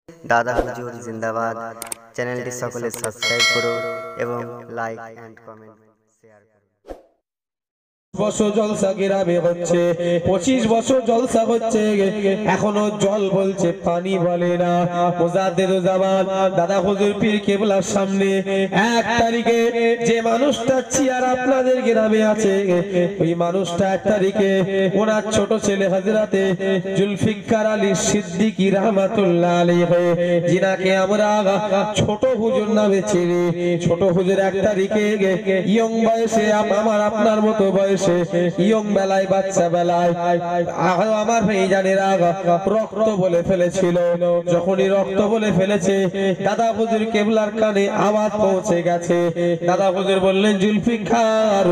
দাদা হুজুর জিন্দাবাদ। চ্যানেলটি সকলে সাবস্ক্রাইব করুন এবং লাইক এন্ড কমেন্ট শেয়ার করুন। বছর জলসা গ্রামে হচ্ছে, 25 বছর জলসা হচ্ছে, এখনো জল বলছে পানি বলে না। মুজাদ্দিদুজ্জামান দাদা হুজুর পীর কেবলার সামনে 1 তারিখে যে মানুষটা চেয়ার আপনাদের গ্রামে আছে, ওই মানুষটা 1 তারিখে ওনার ছোট ছেলে হযরতে জুলফিকার আলী সিদ্দিকী রাহমাতুল্লাহ আলাইহি, যিনাকে আমরা ছোট হুজুর নামে চিনি। ছোট হুজুর 1 তারিখে ইয়ং বয়সে, আমার আপনার মতো বয়স, ইয়ং বেলায়, বাচ্চা বেলায় আমার ভাইজানেরা রক্ত বলে ফেলেছিল। যখনই রক্ত বলে ফেলেছে, দাদা হুজুর কেবলার কানে আওয়াজ পৌঁছে গেছে। দাদা হুজুর বললেন, জুলফিকার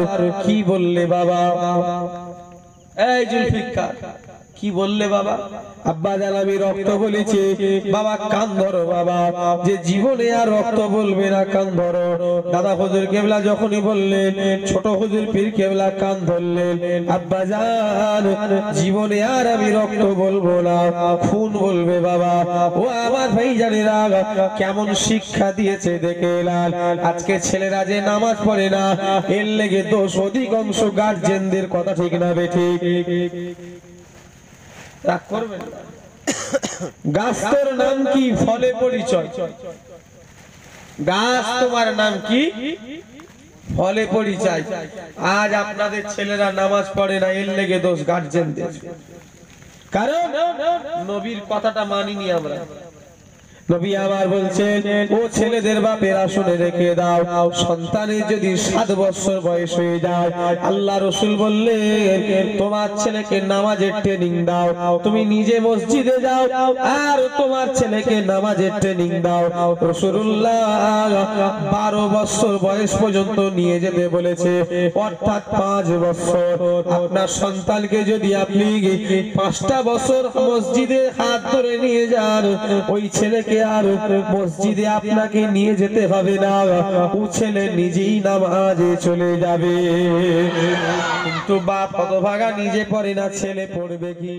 কি বললে বাবা? এই জুলফিকার কি বললে বাবা? আব্বা জান আমি রক্ত বলেছি। বাবা কান ধরো বাবা, যে জীবনে আর রক্ত বলবে না, কান ধরো। দাদা হুজুর কেবলা যখনই বললেন, ছোট হুজুর পীর কেবলা কান ধরলেন। আব্বা জান জীবনে আর আমি রক্ত বলবো না, খুন বলবে বাবা। ও আমার ভাইজানেরা কেমন শিক্ষা দিয়েছে দেখে এলাম। আজকে ছেলেরা যে নামাজ পড়ে না, এর লেগে দোষ অধিকাংশ গার্জেনদের, কথা ঠিক না বেঠিক? রাগ করবেন না। গাছ তোর নাম কি, ফলে পরিচয়। গাছ তোমার নাম কি, ফলে পরিচয়। আজ আপনাদের ছেলেরা নামাজ পড়ে না, এর লেগে দোষ গার্জেনদের। কারণ নবীর কথাটা মানিনি আমরা। নবী আমার বলছেন, ও ছেলেদের বাপেরা শুনে রেখে দাও, সন্তানের যদি 7 বছর বয়স হয়ে যায়, আল্লাহ রাসূল বললেন তোমার ছেলেকে নামাজের ট্রেনিং দাও। তুমি নিজে মসজিদে যাও আর তোমার ছেলেকে নামাজের ট্রেনিং দাও। রাসূলুল্লাহ 12 বছর বয়স পর্যন্ত নিয়ে যেতে বলেছে, অর্থাৎ 5 বছর। আপনার সন্তানকে যদি আপনি 5টা বছর মসজিদে হাত ধরে নিয়ে যান, ওই ছেলেকে আর মসজিদে আপনাকে নিয়ে যেতে হবে না, ও ছেলে নিজেই নামাজে চলে যাবে। কিন্তু বাপ হতভাগা নিজে পড়ে না, ছেলে পড়বে কি?